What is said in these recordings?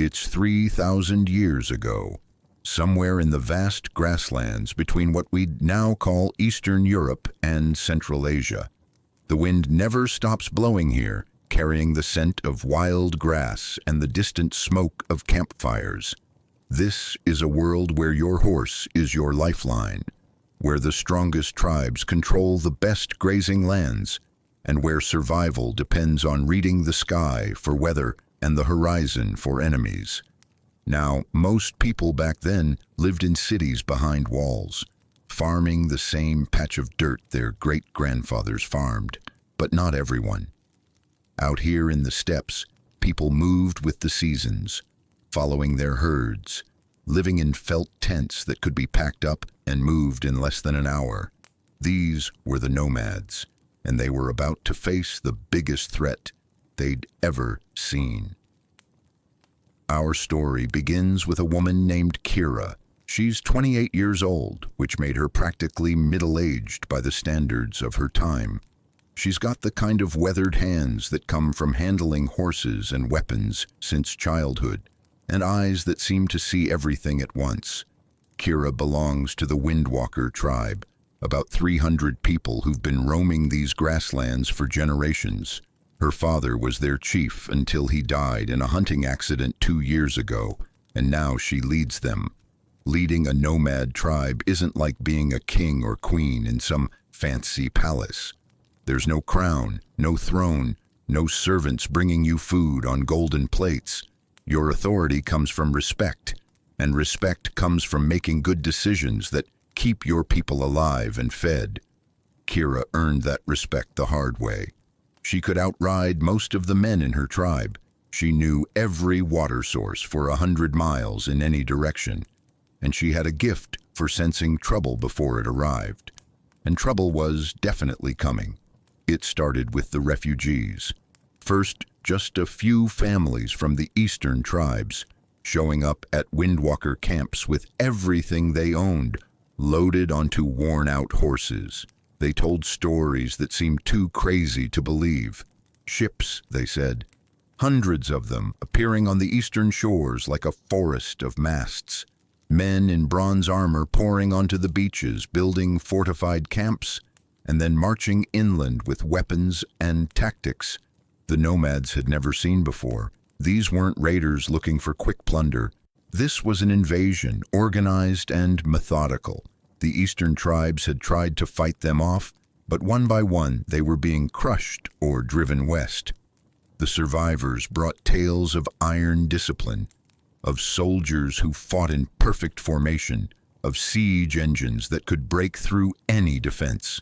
It's 3,000 years ago, somewhere in the vast grasslands between what we'd now call Eastern Europe and Central Asia. The wind never stops blowing here, carrying the scent of wild grass and the distant smoke of campfires. This is a world where your horse is your lifeline, where the strongest tribes control the best grazing lands, and where survival depends on reading the sky for weather and the horizon for enemies. Now, most people back then lived in cities behind walls, farming the same patch of dirt their great-grandfathers farmed, but not everyone. Out here in the steppes, people moved with the seasons, following their herds, living in felt tents that could be packed up and moved in less than an hour. These were the nomads, and they were about to face the biggest threat they'd ever seen. Our story begins with a woman named Kira. She's 28 years old, which made her practically middle-aged by the standards of her time. She's got the kind of weathered hands that come from handling horses and weapons since childhood, and eyes that seem to see everything at once. Kira belongs to the Windwalker tribe, about 300 people who've been roaming these grasslands for generations. Her father was their chief until he died in a hunting accident 2 years ago, and now she leads them. Leading a nomad tribe isn't like being a king or queen in some fancy palace. There's no crown, no throne, no servants bringing you food on golden plates. Your authority comes from respect, and respect comes from making good decisions that keep your people alive and fed. Kira earned that respect the hard way. She could outride most of the men in her tribe. She knew every water source for 100 miles in any direction, and she had a gift for sensing trouble before it arrived. And trouble was definitely coming. It started with the refugees. First, just a few families from the eastern tribes, showing up at Windwalker camps with everything they owned, loaded onto worn-out horses. They told stories that seemed too crazy to believe. Ships, they said. Hundreds of them appearing on the eastern shores like a forest of masts. Men in bronze armor pouring onto the beaches, building fortified camps, and then marching inland with weapons and tactics the nomads had never seen before. These weren't raiders looking for quick plunder. This was an invasion, organized and methodical. The eastern tribes had tried to fight them off, but one by one they were being crushed or driven west. The survivors brought tales of iron discipline, of soldiers who fought in perfect formation, of siege engines that could break through any defense.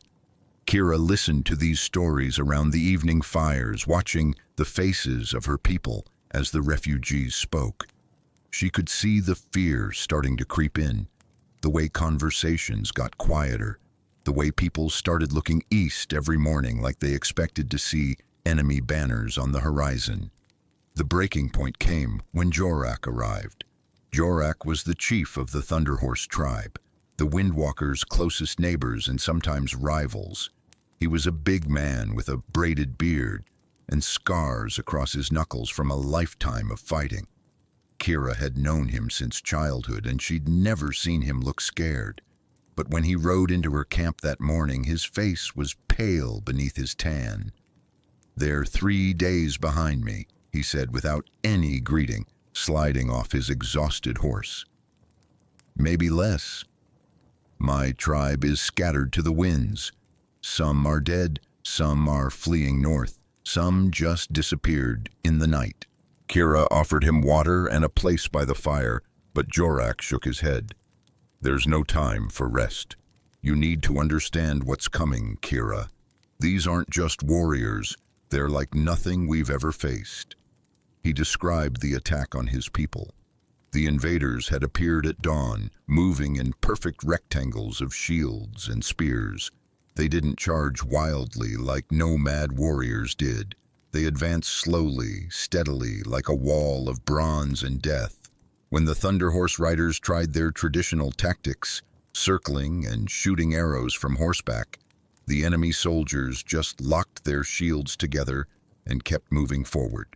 Kira listened to these stories around the evening fires, watching the faces of her people as the refugees spoke. She could see the fear starting to creep in, the way conversations got quieter, the way people started looking east every morning like they expected to see enemy banners on the horizon. The breaking point came when Jorak arrived. Jorak was the chief of the Thunderhorse tribe, the Windwalkers' closest neighbors and sometimes rivals. He was a big man with a braided beard and scars across his knuckles from a lifetime of fighting. Kira had known him since childhood, and she'd never seen him look scared. But when he rode into her camp that morning, his face was pale beneath his tan. "They're 3 days behind me," he said without any greeting, sliding off his exhausted horse. "Maybe less. My tribe is scattered to the winds. Some are dead, some are fleeing north, some just disappeared in the night." Kira offered him water and a place by the fire, but Jorak shook his head. "There's no time for rest. You need to understand what's coming, Kira. These aren't just warriors, they're like nothing we've ever faced." He described the attack on his people. The invaders had appeared at dawn, moving in perfect rectangles of shields and spears. They didn't charge wildly like nomad warriors did. They advanced slowly, steadily, like a wall of bronze and death. When the Thunderhorse riders tried their traditional tactics, circling and shooting arrows from horseback, the enemy soldiers just locked their shields together and kept moving forward.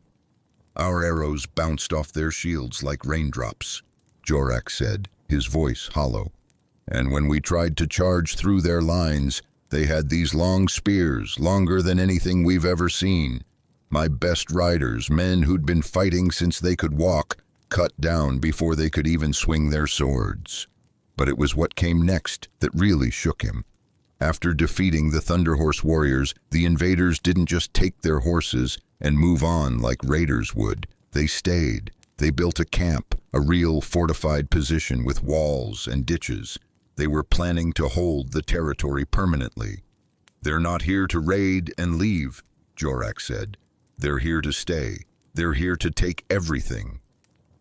Our arrows bounced off their shields like raindrops, Jorak said, his voice hollow. And when we tried to charge through their lines, they had these long spears, longer than anything we've ever seen. My best riders, men who'd been fighting since they could walk, cut down before they could even swing their swords. But it was what came next that really shook him. After defeating the Thunderhorse warriors, the invaders didn't just take their horses and move on like raiders would. They stayed. They built a camp, a real fortified position with walls and ditches. They were planning to hold the territory permanently. They're not here to raid and leave, Jorak said. They're here to stay. They're here to take everything.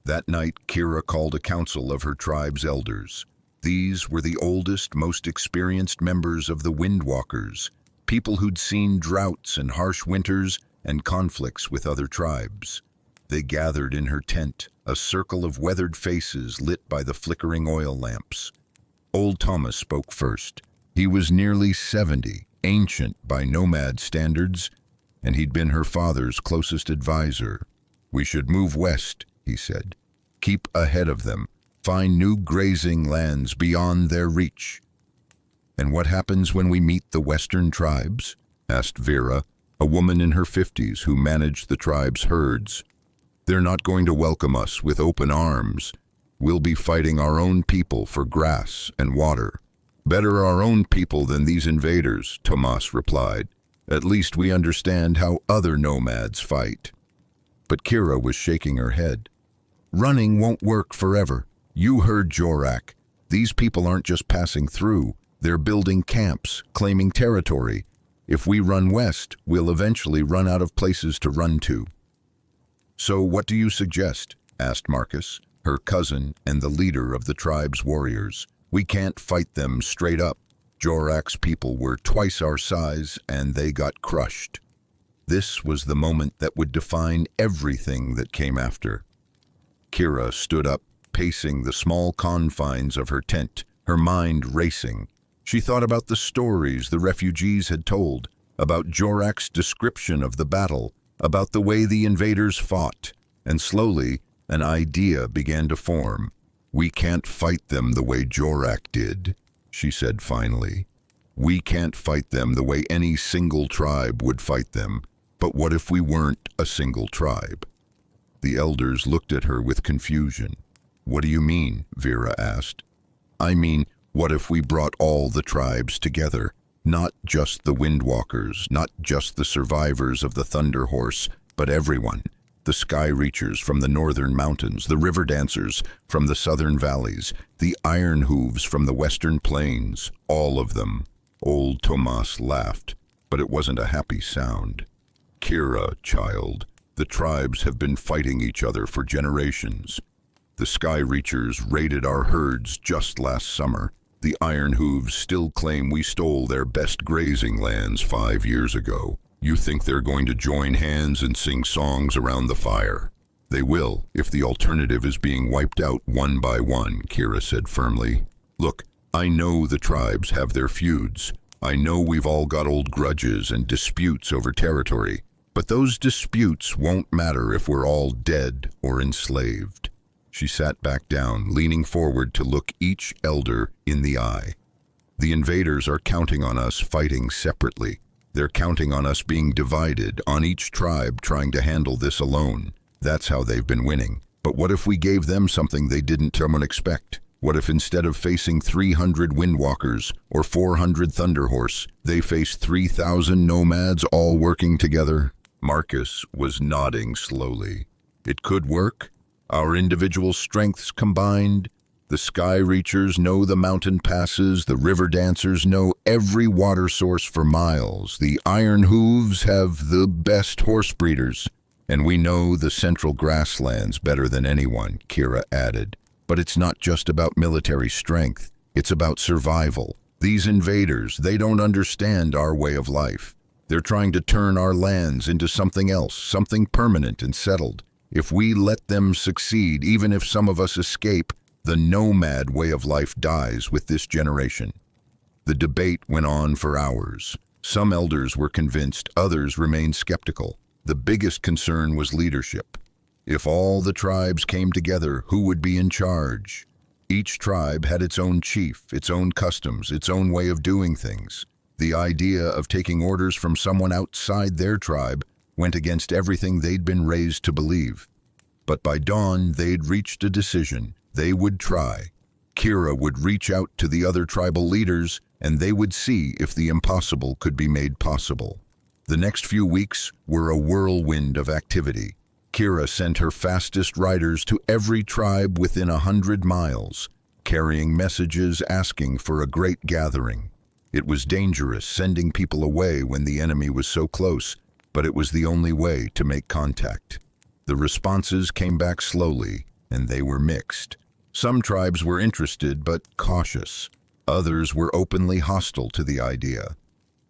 That night, Kira called a council of her tribe's elders. These were the oldest, most experienced members of the Windwalkers, people who'd seen droughts and harsh winters and conflicts with other tribes. They gathered in her tent, a circle of weathered faces lit by the flickering oil lamps. Old Thomas spoke first. He was nearly 70, ancient by Nomad standards, and he'd been her father's closest advisor. "We should move west," he said. "Keep ahead of them. Find new grazing lands beyond their reach." "And what happens when we meet the western tribes?" asked Vera, a woman in her 50s who managed the tribe's herds. "They're not going to welcome us with open arms. We'll be fighting our own people for grass and water." "Better our own people than these invaders," Tomas replied. "At least we understand how other nomads fight." But Kira was shaking her head. "Running won't work forever. You heard Jorak. These people aren't just passing through. They're building camps, claiming territory. If we run west, we'll eventually run out of places to run to." "So what do you suggest?" asked Marcus, her cousin and the leader of the tribe's warriors. "We can't fight them straight up. Jorak's people were twice our size, and they got crushed." This was the moment that would define everything that came after. Kira stood up, pacing the small confines of her tent, her mind racing. She thought about the stories the refugees had told, about Jorak's description of the battle, about the way the invaders fought, and slowly an idea began to form. "We can't fight them the way Jorak did," she said finally. "We can't fight them the way any single tribe would fight them. But what if we weren't a single tribe?" The elders looked at her with confusion. "What do you mean?" Vera asked. "I mean, what if we brought all the tribes together? Not just the Windwalkers, not just the survivors of the Thunderhorse, but everyone. The Sky Reachers from the northern mountains, the River Dancers from the southern valleys, the Iron Hooves from the western plains, all of them." Old Tomas laughed, but it wasn't a happy sound. "Kira, child, the tribes have been fighting each other for generations. The Sky Reachers raided our herds just last summer. The Iron Hooves still claim we stole their best grazing lands 5 years ago. You think they're going to join hands and sing songs around the fire? They will, if the alternative is being wiped out one by one," Kira said firmly. "Look, I know the tribes have their feuds. I know we've all got old grudges and disputes over territory. But those disputes won't matter if we're all dead or enslaved." She sat back down, leaning forward to look each elder in the eye. "The invaders are counting on us fighting separately. They're counting on us being divided, on each tribe trying to handle this alone. That's how they've been winning. But what if we gave them something they didn't expect? What if instead of facing 300 Windwalkers or 400 Thunderhorse, they faced 3,000 nomads all working together?" Marcus was nodding slowly. "It could work. Our individual strengths combined. The Sky Reachers know the mountain passes, the River Dancers know every water source for miles, the Iron Hooves have the best horse breeders, and we know the central grasslands better than anyone," Kira added. "But it's not just about military strength, it's about survival. These invaders, they don't understand our way of life. They're trying to turn our lands into something else, something permanent and settled. If we let them succeed, even if some of us escape, the nomad way of life dies with this generation." The debate went on for hours. Some elders were convinced, others remained skeptical. The biggest concern was leadership. If all the tribes came together, who would be in charge? Each tribe had its own chief, its own customs, its own way of doing things. The idea of taking orders from someone outside their tribe went against everything they'd been raised to believe. But by dawn, they'd reached a decision. They would try. Kira would reach out to the other tribal leaders, and they would see if the impossible could be made possible. The next few weeks were a whirlwind of activity. Kira sent her fastest riders to every tribe within 100 miles, carrying messages asking for a great gathering. It was dangerous sending people away when the enemy was so close, but it was the only way to make contact. The responses came back slowly, and they were mixed. Some tribes were interested but cautious. Others were openly hostile to the idea.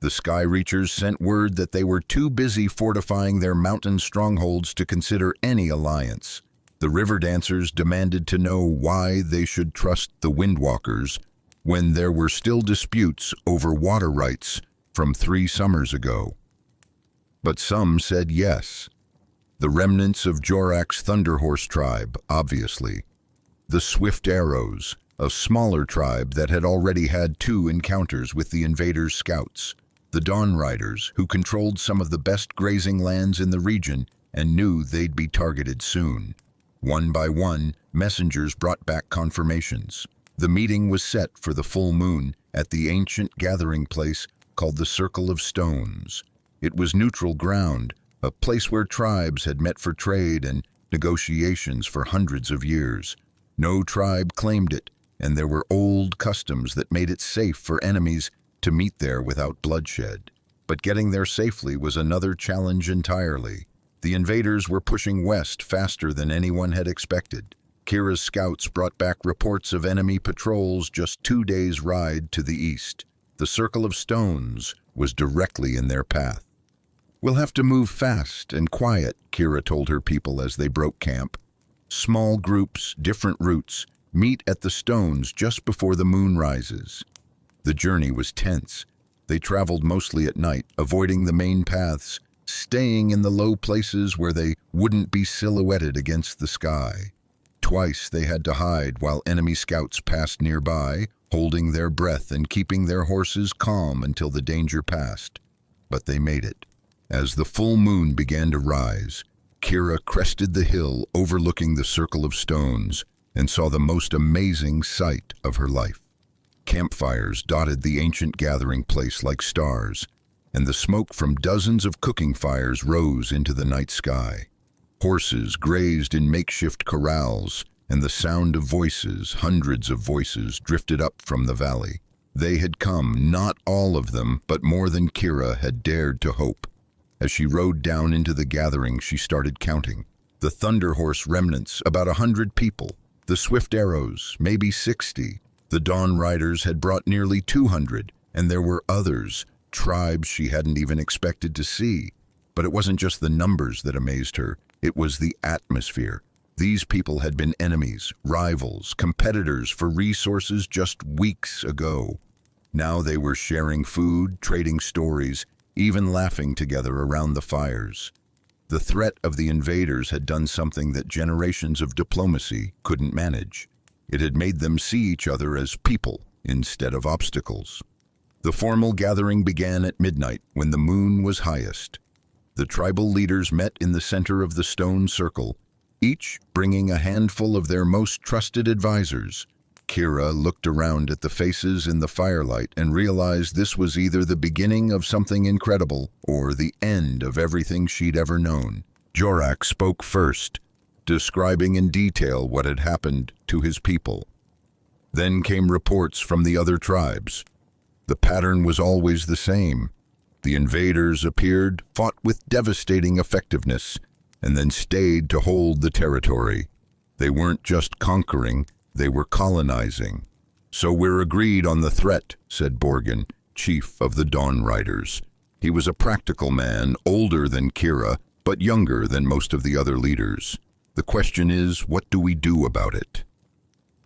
The Sky Reachers sent word that they were too busy fortifying their mountain strongholds to consider any alliance. The River Dancers demanded to know why they should trust the Windwalkers when there were still disputes over water rights from 3 summers ago. But some said yes. The remnants of Jorak's Thunderhorse tribe, obviously. The Swift Arrows, a smaller tribe that had already had 2 encounters with the invaders' scouts. The Dawn Riders, who controlled some of the best grazing lands in the region and knew they'd be targeted soon. One by one, messengers brought back confirmations. The meeting was set for the full moon at the ancient gathering place called the Circle of Stones. It was neutral ground, a place where tribes had met for trade and negotiations for hundreds of years. No tribe claimed it, and there were old customs that made it safe for enemies to meet there without bloodshed. But getting there safely was another challenge entirely. The invaders were pushing west faster than anyone had expected. Kira's scouts brought back reports of enemy patrols just 2 days' ride to the east. The Circle of Stones was directly in their path. "We'll have to move fast and quiet," Kira told her people as they broke camp. Small groups, different routes, meet at the stones just before the moon rises. The journey was tense. They traveled mostly at night, avoiding the main paths, staying in the low places where they wouldn't be silhouetted against the sky. Twice they had to hide while enemy scouts passed nearby, holding their breath and keeping their horses calm until the danger passed. But they made it. As the full moon began to rise, Kira crested the hill overlooking the Circle of Stones and saw the most amazing sight of her life. Campfires dotted the ancient gathering place like stars, and the smoke from dozens of cooking fires rose into the night sky. Horses grazed in makeshift corrals, and the sound of voices, hundreds of voices, drifted up from the valley. They had come, not all of them, but more than Kira had dared to hope. As she rode down into the gathering, she started counting. The Thunderhorse remnants, about 100 people. The Swift Arrows, maybe 60. The Dawn Riders had brought nearly 200, and there were others, tribes she hadn't even expected to see. But it wasn't just the numbers that amazed her, it was the atmosphere. These people had been enemies, rivals, competitors for resources just weeks ago. Now they were sharing food, trading stories, even laughing together around the fires. The threat of the invaders had done something that generations of diplomacy couldn't manage. It had made them see each other as people instead of obstacles. The formal gathering began at midnight when the moon was highest. The tribal leaders met in the center of the stone circle, each bringing a handful of their most trusted advisors. Kira looked around at the faces in the firelight and realized this was either the beginning of something incredible or the end of everything she'd ever known. Jorak spoke first, describing in detail what had happened to his people. Then came reports from the other tribes. The pattern was always the same. The invaders appeared, fought with devastating effectiveness, and then stayed to hold the territory. They weren't just conquering, they were colonizing. "So we're agreed on the threat," said Borgen, chief of the Dawn Riders. He was a practical man, older than Kira, but younger than most of the other leaders. "The question is, what do we do about it?"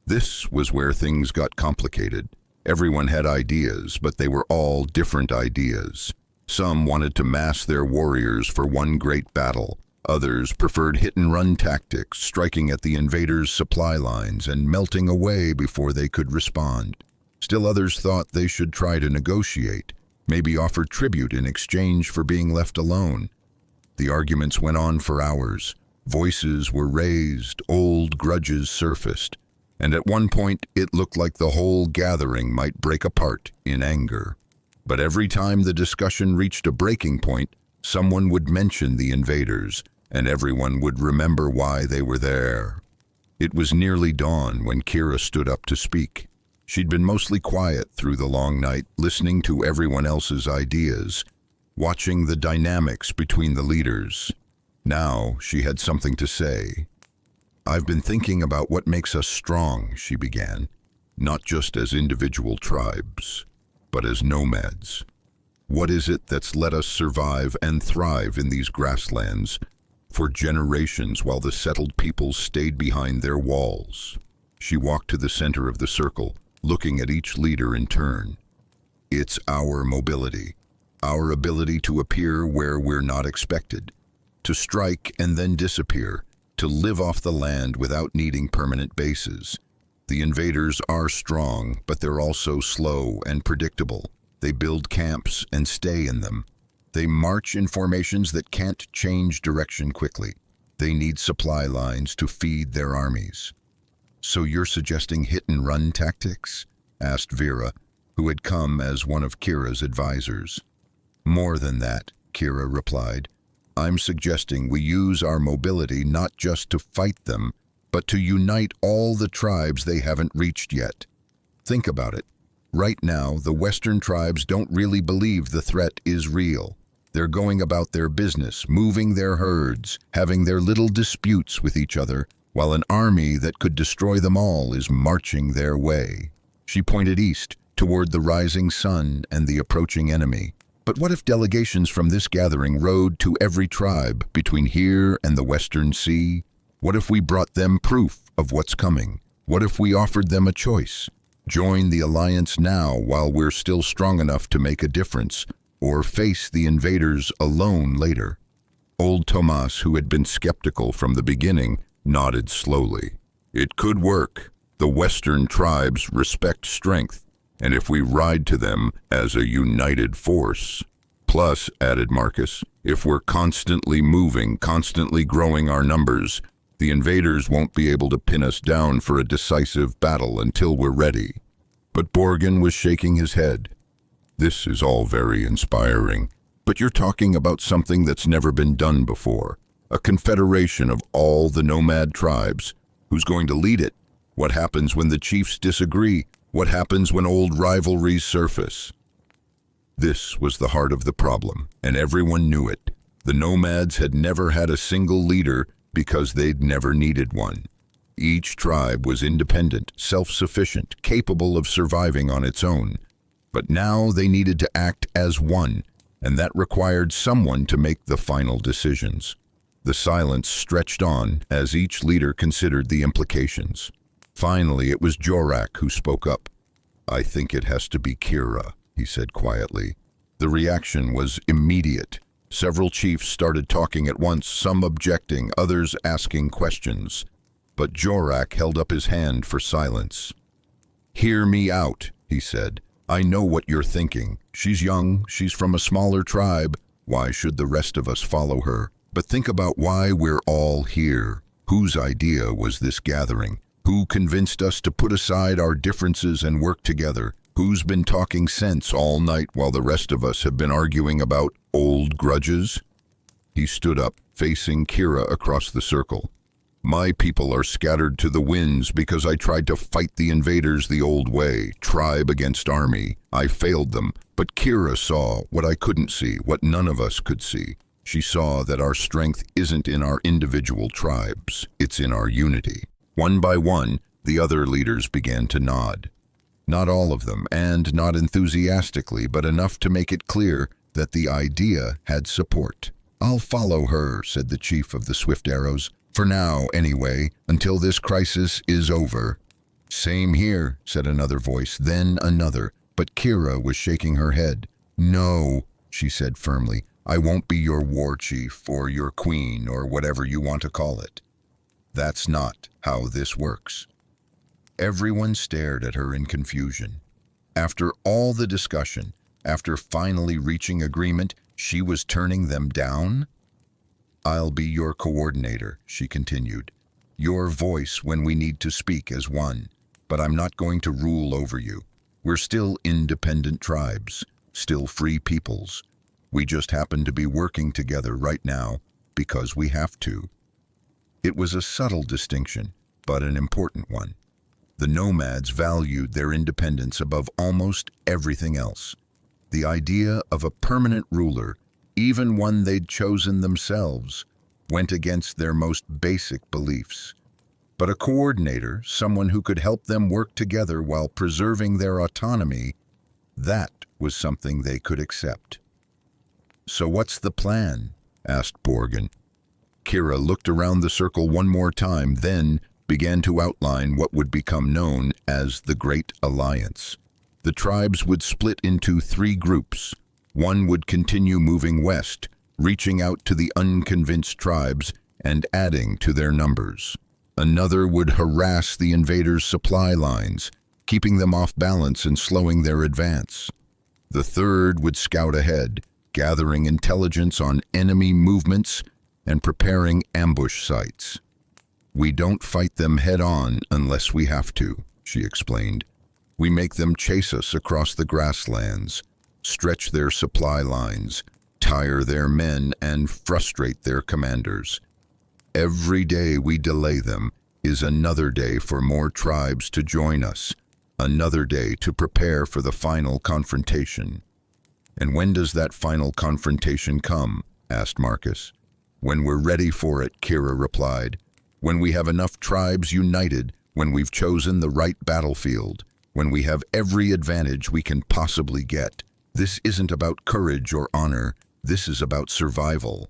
This was where things got complicated. Everyone had ideas, but they were all different ideas. Some wanted to mass their warriors for one great battle. Others preferred hit-and-run tactics, striking at the invaders' supply lines and melting away before they could respond. Still others thought they should try to negotiate, maybe offer tribute in exchange for being left alone. The arguments went on for hours. Voices were raised, old grudges surfaced, and at one point it looked like the whole gathering might break apart in anger. But every time the discussion reached a breaking point, someone would mention the invaders, and everyone would remember why they were there. It was nearly dawn when Kira stood up to speak. She'd been mostly quiet through the long night, listening to everyone else's ideas, watching the dynamics between the leaders. Now she had something to say. "I've been thinking about what makes us strong," she began, "not just as individual tribes, but as nomads. What is it that's let us survive and thrive in these grasslands for generations while the settled peoples stayed behind their walls?" She walked to the center of the circle, looking at each leader in turn. "It's our mobility, our ability to appear where we're not expected, to strike and then disappear, to live off the land without needing permanent bases. The invaders are strong, but they're also slow and predictable. They build camps and stay in them. They march in formations that can't change direction quickly. They need supply lines to feed their armies." "So you're suggesting hit-and-run tactics?" asked Vera, who had come as one of Kira's advisors. "More than that," Kira replied. "I'm suggesting we use our mobility not just to fight them, but to unite all the tribes they haven't reached yet. Think about it. Right now, the Western tribes don't really believe the threat is real. They're going about their business, moving their herds, having their little disputes with each other, while an army that could destroy them all is marching their way." She pointed east, toward the rising sun and the approaching enemy. "But what if delegations from this gathering rode to every tribe between here and the Western Sea? What if we brought them proof of what's coming? What if we offered them a choice? Join the alliance now while we're still strong enough to make a difference, or face the invaders alone later?" Old Tomas, who had been skeptical from the beginning, nodded slowly. "It could work. The Western tribes respect strength, and if we ride to them as a united force. Plus," added Marcus, "if we're constantly moving, constantly growing our numbers, the invaders won't be able to pin us down for a decisive battle until we're ready." But Borgen was shaking his head. "This is all very inspiring, but you're talking about something that's never been done before. A confederation of all the nomad tribes. Who's going to lead it? What happens when the chiefs disagree? What happens when old rivalries surface?" This was the heart of the problem, and everyone knew it. The nomads had never had a single leader because they'd never needed one. Each tribe was independent, self-sufficient, capable of surviving on its own. But now they needed to act as one, and that required someone to make the final decisions. The silence stretched on as each leader considered the implications. Finally, it was Jorak who spoke up. "I think it has to be Kira," he said quietly. The reaction was immediate. Several chiefs started talking at once, some objecting, others asking questions. But Jorak held up his hand for silence. "Hear me out," he said. "I know what you're thinking. She's young, she's from a smaller tribe. Why should the rest of us follow her? But think about why we're all here. Whose idea was this gathering? Who convinced us to put aside our differences and work together? Who's been talking sense all night while the rest of us have been arguing about old grudges?" He stood up, facing Kira across the circle. "My people are scattered to the winds because I tried to fight the invaders the old way, tribe against army. I failed them, but Kira saw what I couldn't see, what none of us could see. She saw that our strength isn't in our individual tribes, it's in our unity." One by one, the other leaders began to nod. Not all of them, and not enthusiastically, but enough to make it clear that the idea had support. "I'll follow her," said the chief of the Swift Arrows. "For now, anyway, until this crisis is over." "Same here," said another voice, then another, but Kira was shaking her head. "No," she said firmly, I won't be your war chief or your queen or whatever you want to call it. That's not how this works." Everyone stared at her in confusion. After all the discussion, after finally reaching agreement, she was turning them down? "I'll be your coordinator," she continued. "Your voice when we need to speak as one. But I'm not going to rule over you. We're still independent tribes, still free peoples. We just happen to be working together right now because we have to." It was a subtle distinction, but an important one. The nomads valued their independence above almost everything else. The idea of a permanent ruler, even one they'd chosen themselves, went against their most basic beliefs. But a coordinator, someone who could help them work together while preserving their autonomy, that was something they could accept. "So what's the plan?" asked Borgen. Kira looked around the circle one more time, then began to outline what would become known as the Great Alliance. The tribes would split into 3 groups. One would continue moving west, reaching out to the unconvinced tribes and adding to their numbers. Another would harass the invaders' supply lines, keeping them off balance and slowing their advance. The third would scout ahead, gathering intelligence on enemy movements and preparing ambush sites. "We don't fight them head-on unless we have to," she explained. "We make them chase us across the grasslands, stretch their supply lines, tire their men, and frustrate their commanders. Every day we delay them is another day for more tribes to join us, another day to prepare for the final confrontation." "And when does that final confrontation come?" asked Marcus. "When we're ready for it," Kira replied. "When we have enough tribes united, when we've chosen the right battlefield, when we have every advantage we can possibly get. This isn't about courage or honor, this is about survival."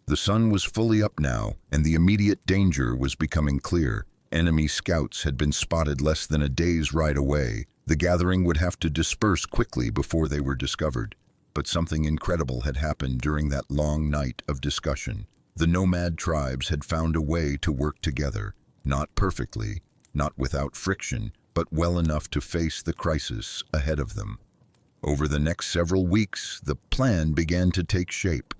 The sun was fully up now, and the immediate danger was becoming clear. Enemy scouts had been spotted less than a day's ride away. The gathering would have to disperse quickly before they were discovered. But something incredible had happened during that long night of discussion. The nomad tribes had found a way to work together, not perfectly, not without friction, but well enough to face the crisis ahead of them. Over the next several weeks, the plan began to take shape.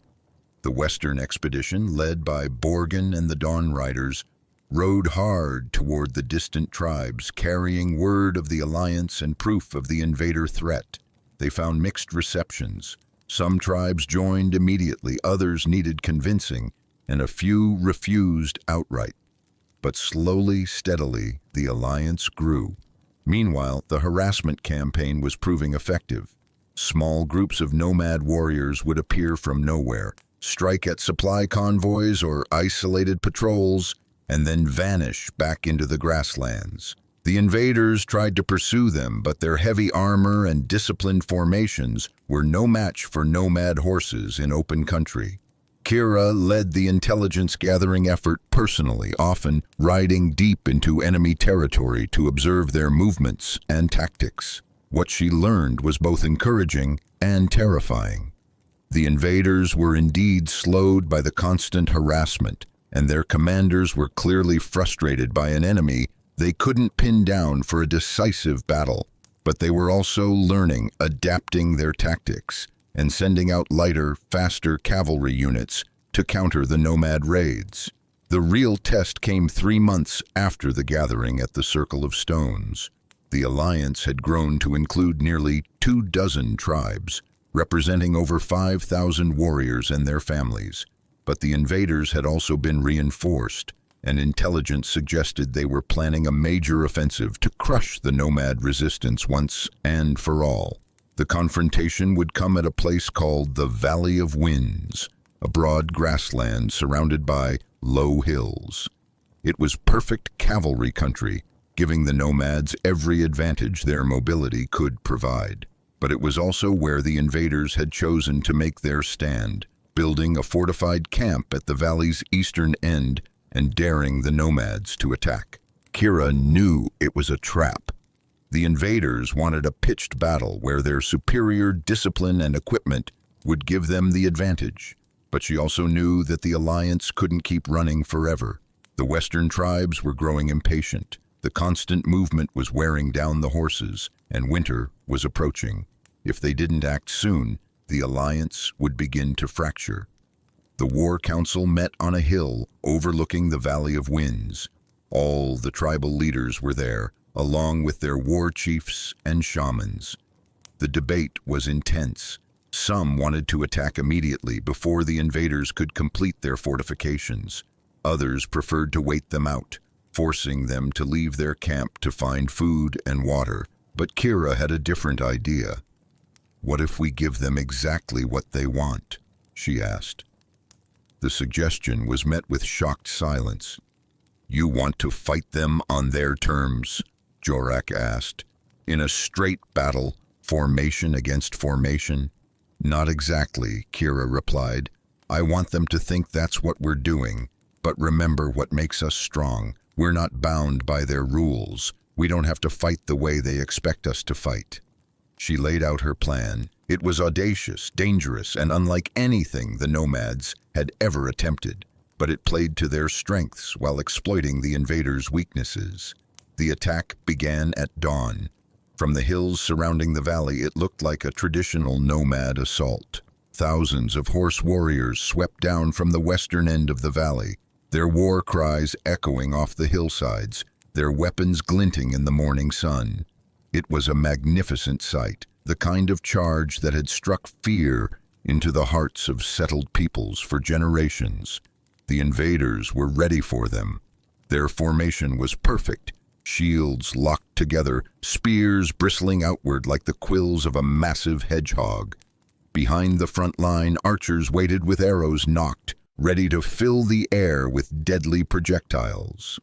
The Western expedition, led by Borgen and the Dawn Riders, rode hard toward the distant tribes, carrying word of the alliance and proof of the invader threat. They found mixed receptions. Some tribes joined immediately, others needed convincing, and a few refused outright. But slowly, steadily, the alliance grew. Meanwhile, the harassment campaign was proving effective. Small groups of nomad warriors would appear from nowhere, strike at supply convoys or isolated patrols, and then vanish back into the grasslands. The invaders tried to pursue them, but their heavy armor and disciplined formations were no match for nomad horses in open country. Kira led the intelligence-gathering effort personally, often riding deep into enemy territory to observe their movements and tactics. What she learned was both encouraging and terrifying. The invaders were indeed slowed by the constant harassment, and their commanders were clearly frustrated by an enemy they couldn't pin down for a decisive battle. But they were also learning, adapting their tactics, and sending out lighter, faster cavalry units to counter the nomad raids. The real test came 3 months after the gathering at the Circle of Stones. The alliance had grown to include nearly 24 tribes, representing over 5,000 warriors and their families. But the invaders had also been reinforced, and intelligence suggested they were planning a major offensive to crush the nomad resistance once and for all. The confrontation would come at a place called the Valley of Winds, a broad grassland surrounded by low hills. It was perfect cavalry country, giving the nomads every advantage their mobility could provide. But it was also where the invaders had chosen to make their stand, building a fortified camp at the valley's eastern end and daring the nomads to attack. Kira knew it was a trap. The invaders wanted a pitched battle where their superior discipline and equipment would give them the advantage. But she also knew that the alliance couldn't keep running forever. The Western tribes were growing impatient. The constant movement was wearing down the horses, and winter was approaching. If they didn't act soon, the alliance would begin to fracture. The War Council met on a hill overlooking the Valley of Winds. All the tribal leaders were there, along with their war chiefs and shamans. The debate was intense. Some wanted to attack immediately before the invaders could complete their fortifications. Others preferred to wait them out, forcing them to leave their camp to find food and water. But Kira had a different idea. "What if we give them exactly what they want?" she asked. The suggestion was met with shocked silence. "You want to fight them on their terms?" Jorak asked. "In a straight battle, formation against formation?" "Not exactly," Kira replied. "I want them to think that's what we're doing. But remember what makes us strong. We're not bound by their rules. We don't have to fight the way they expect us to fight." She laid out her plan. It was audacious, dangerous, and unlike anything the Nomads had ever attempted. But it played to their strengths while exploiting the invaders' weaknesses. The attack began at dawn. From the hills surrounding the valley, it looked like a traditional nomad assault. Thousands of horse warriors swept down from the western end of the valley, their war cries echoing off the hillsides, their weapons glinting in the morning sun. It was a magnificent sight, the kind of charge that had struck fear into the hearts of settled peoples for generations. The invaders were ready for them. Their formation was perfect, shields locked together, spears bristling outward like the quills of a massive hedgehog. Behind the front line, archers waited with arrows nocked, ready to fill the air with deadly projectiles.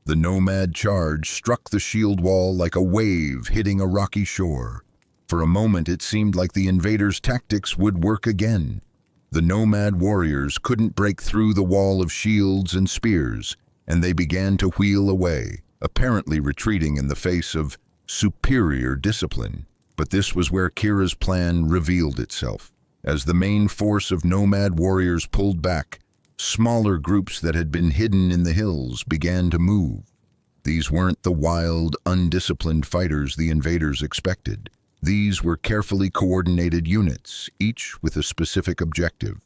The Nomad charge struck the shield wall like a wave hitting a rocky shore. For a moment it seemed like the invaders' tactics would work again. The Nomad warriors couldn't break through the wall of shields and spears, and they began to wheel away, apparently retreating in the face of superior discipline. But this was where Kira's plan revealed itself. As the main force of Nomad warriors pulled back, smaller groups that had been hidden in the hills began to move. These weren't the wild, undisciplined fighters the invaders expected. These were carefully coordinated units, each with a specific objective.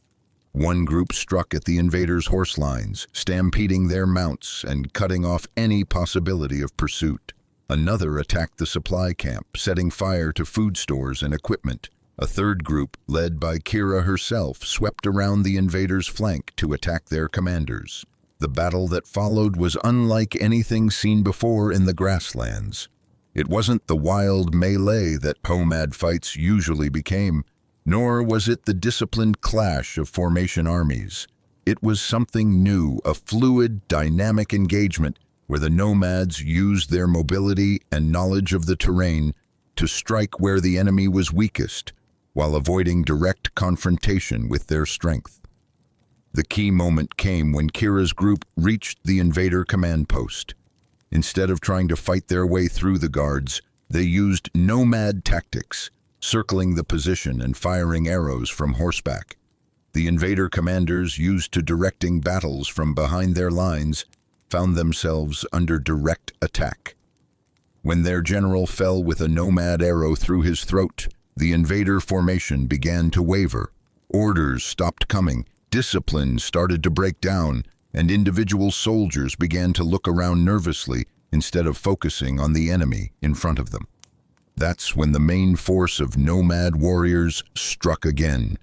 One group struck at the invaders' horse lines, stampeding their mounts and cutting off any possibility of pursuit. Another attacked the supply camp, setting fire to food stores and equipment. A third group, led by Kira herself, swept around the invaders' flank to attack their commanders. The battle that followed was unlike anything seen before in the grasslands. It wasn't the wild melee that Nomad fights usually became, nor was it the disciplined clash of formation armies. It was something new, a fluid, dynamic engagement where the Nomads used their mobility and knowledge of the terrain to strike where the enemy was weakest, while avoiding direct confrontation with their strength. The key moment came when Kira's group reached the invader command post. Instead of trying to fight their way through the guards, they used nomad tactics, circling the position and firing arrows from horseback. The invader commanders, used to directing battles from behind their lines, found themselves under direct attack. When their general fell with a nomad arrow through his throat, the invader formation began to waver. Orders stopped coming, discipline started to break down, and individual soldiers began to look around nervously instead of focusing on the enemy in front of them. That's when the main force of Nomad warriors struck again.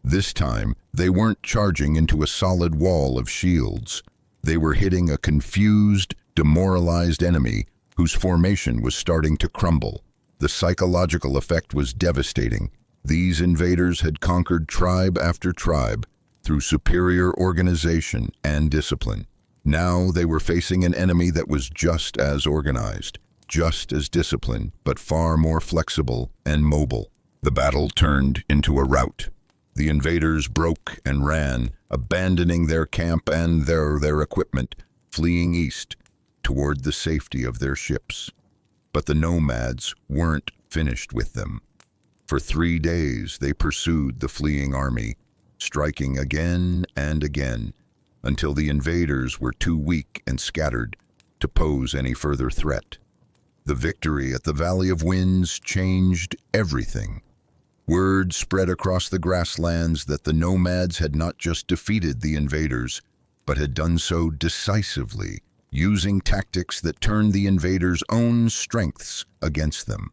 This time, they weren't charging into a solid wall of shields. They were hitting a confused, demoralized enemy whose formation was starting to crumble. The psychological effect was devastating. These invaders had conquered tribe after tribe through superior organization and discipline. Now they were facing an enemy that was just as organized, just as disciplined, but far more flexible and mobile. The battle turned into a rout. The invaders broke and ran, abandoning their camp and their equipment, fleeing east toward the safety of their ships. But the Nomads weren't finished with them. For 3 days they pursued the fleeing army, striking again and again, until the invaders were too weak and scattered to pose any further threat. The victory at the Valley of Winds changed everything. Word spread across the grasslands that the nomads had not just defeated the invaders, but had done so decisively, using tactics that turned the invaders' own strengths against them.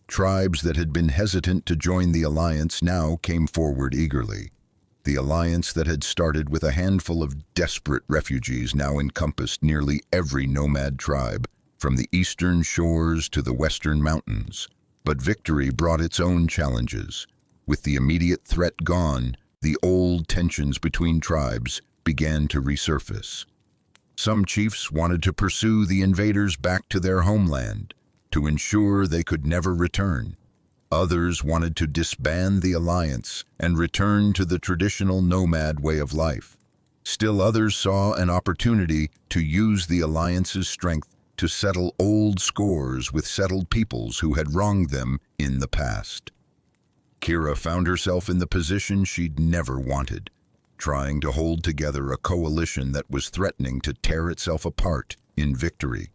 Tribes that had been hesitant to join the alliance now came forward eagerly. The alliance that had started with a handful of desperate refugees now encompassed nearly every nomad tribe, from the eastern shores to the western mountains. But victory brought its own challenges. With the immediate threat gone, the old tensions between tribes began to resurface. Some chiefs wanted to pursue the invaders back to their homeland, to ensure they could never return. Others wanted to disband the alliance and return to the traditional nomad way of life. Still others saw an opportunity to use the alliance's strength to settle old scores with settled peoples who had wronged them in the past. Kira found herself in the position she'd never wanted, trying to hold together a coalition that was threatening to tear itself apart in victory.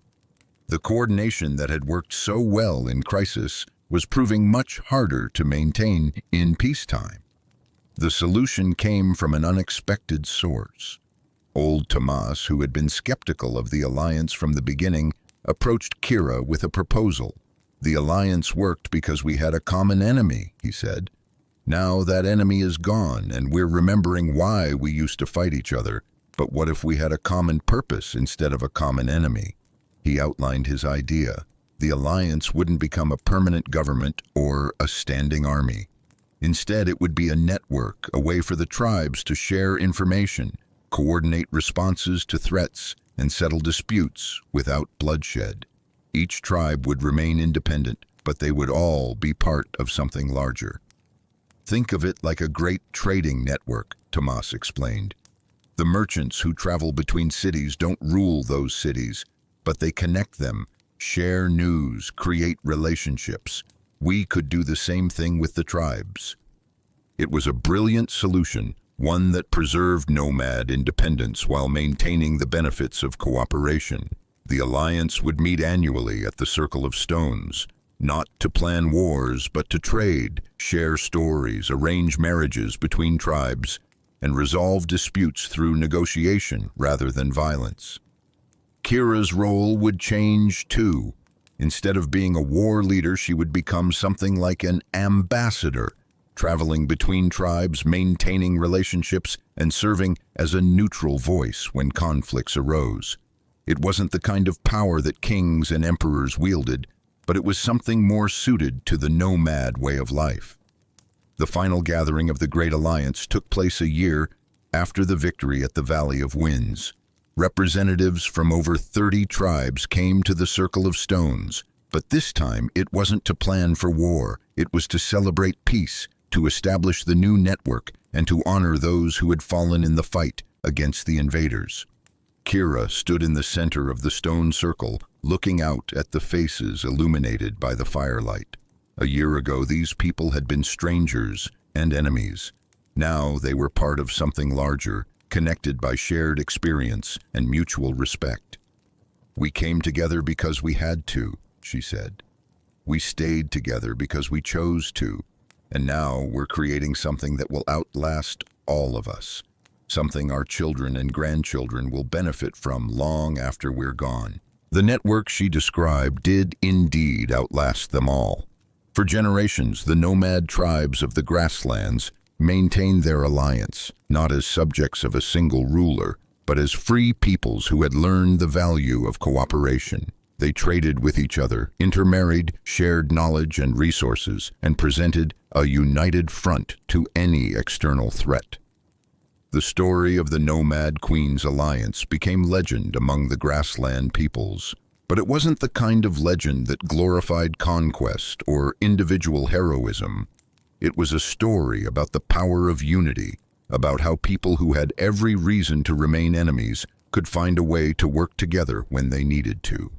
The coordination that had worked so well in crisis was proving much harder to maintain in peacetime. The solution came from an unexpected source. Old Tomas, who had been skeptical of the alliance from the beginning, approached Kira with a proposal. "The alliance worked because we had a common enemy," he said. "Now that enemy is gone, and we're remembering why we used to fight each other. But what if we had a common purpose instead of a common enemy?" He outlined his idea. The alliance wouldn't become a permanent government or a standing army. Instead, it would be a network, a way for the tribes to share information, coordinate responses to threats, and settle disputes without bloodshed. Each tribe would remain independent, but they would all be part of something larger. "Think of it like a great trading network," Tomas explained. "The merchants who travel between cities don't rule those cities, but they connect them, share news, create relationships. We could do the same thing with the tribes." It was a brilliant solution, one that preserved nomad independence while maintaining the benefits of cooperation. The alliance would meet annually at the Circle of Stones, not to plan wars, but to trade, share stories, arrange marriages between tribes, and resolve disputes through negotiation rather than violence. Kira's role would change too. Instead of being a war leader, she would become something like an ambassador, traveling between tribes, maintaining relationships, and serving as a neutral voice when conflicts arose. It wasn't the kind of power that kings and emperors wielded, but it was something more suited to the nomad way of life. The final gathering of the Great Alliance took place a year after the victory at the Valley of Winds. Representatives from over 30 tribes came to the Circle of Stones, but this time it wasn't to plan for war. It was to celebrate peace, to establish the new network, and to honor those who had fallen in the fight against the invaders. Kira stood in the center of the stone circle, looking out at the faces illuminated by the firelight. A year ago, these people had been strangers and enemies. Now they were part of something larger, connected by shared experience and mutual respect. "We came together because we had to," she said. "We stayed together because we chose to. And now we're creating something that will outlast all of us. Something our children and grandchildren will benefit from long after we're gone." The network she described did indeed outlast them all. For generations, the nomad tribes of the grasslands maintained their alliance, not as subjects of a single ruler, but as free peoples who had learned the value of cooperation. They traded with each other, intermarried, shared knowledge and resources, and presented a united front to any external threat. The story of the Nomad Queen's alliance became legend among the grassland peoples, but it wasn't the kind of legend that glorified conquest or individual heroism. It was a story about the power of unity, about how people who had every reason to remain enemies could find a way to work together when they needed to.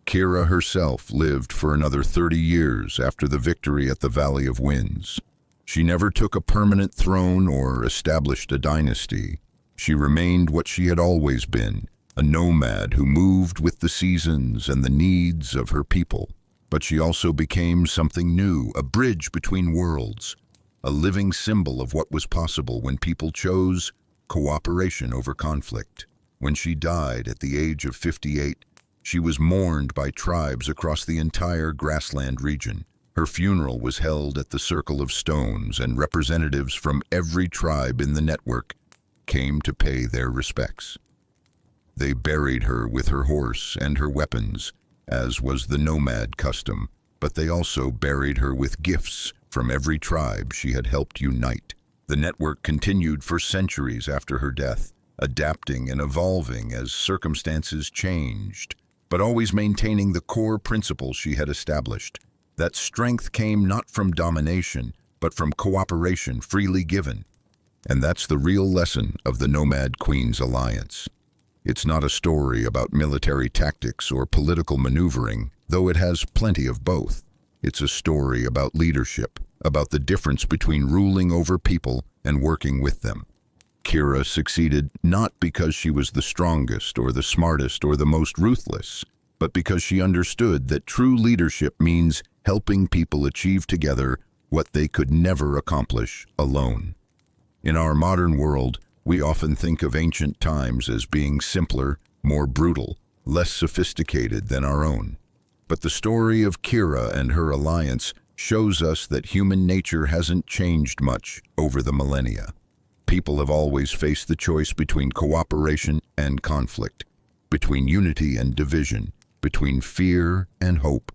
Kira herself lived for another 30 years after the victory at the Valley of Winds. She never took a permanent throne or established a dynasty. She remained what she had always been, a nomad who moved with the seasons and the needs of her people. But she also became something new, a bridge between worlds, a living symbol of what was possible when people chose cooperation over conflict. When she died at the age of 58, she was mourned by tribes across the entire grassland region. Her funeral was held at the Circle of Stones, and representatives from every tribe in the network came to pay their respects. They buried her with her horse and her weapons, as was the nomad custom, but they also buried her with gifts from every tribe she had helped unite. The network continued for centuries after her death, adapting and evolving as circumstances changed, but always maintaining the core principles she had established. That strength came not from domination, but from cooperation freely given. And that's the real lesson of the Nomad Queen's Alliance. It's not a story about military tactics or political maneuvering, though it has plenty of both. It's a story about leadership, about the difference between ruling over people and working with them. Kira succeeded not because she was the strongest or the smartest or the most ruthless, but because she understood that true leadership means helping people achieve together what they could never accomplish alone. In our modern world, we often think of ancient times as being simpler, more brutal, less sophisticated than our own. But the story of Kira and her alliance shows us that human nature hasn't changed much over the millennia. People have always faced the choice between cooperation and conflict, between unity and division, between fear and hope.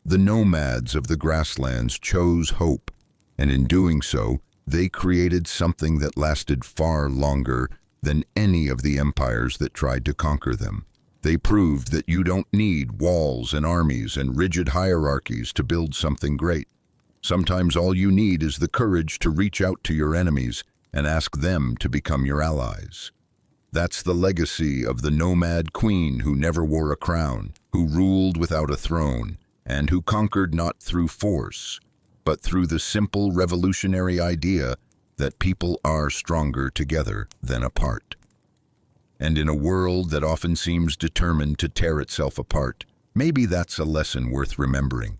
The nomads of the grasslands chose hope, and in doing so, they created something that lasted far longer than any of the empires that tried to conquer them. They proved that you don't need walls and armies and rigid hierarchies to build something great. Sometimes all you need is the courage to reach out to your enemies and ask them to become your allies. That's the legacy of the Nomad Queen who never wore a crown, who ruled without a throne, and who conquered not through force, but through the simple revolutionary idea that people are stronger together than apart. And in a world that often seems determined to tear itself apart, maybe that's a lesson worth remembering.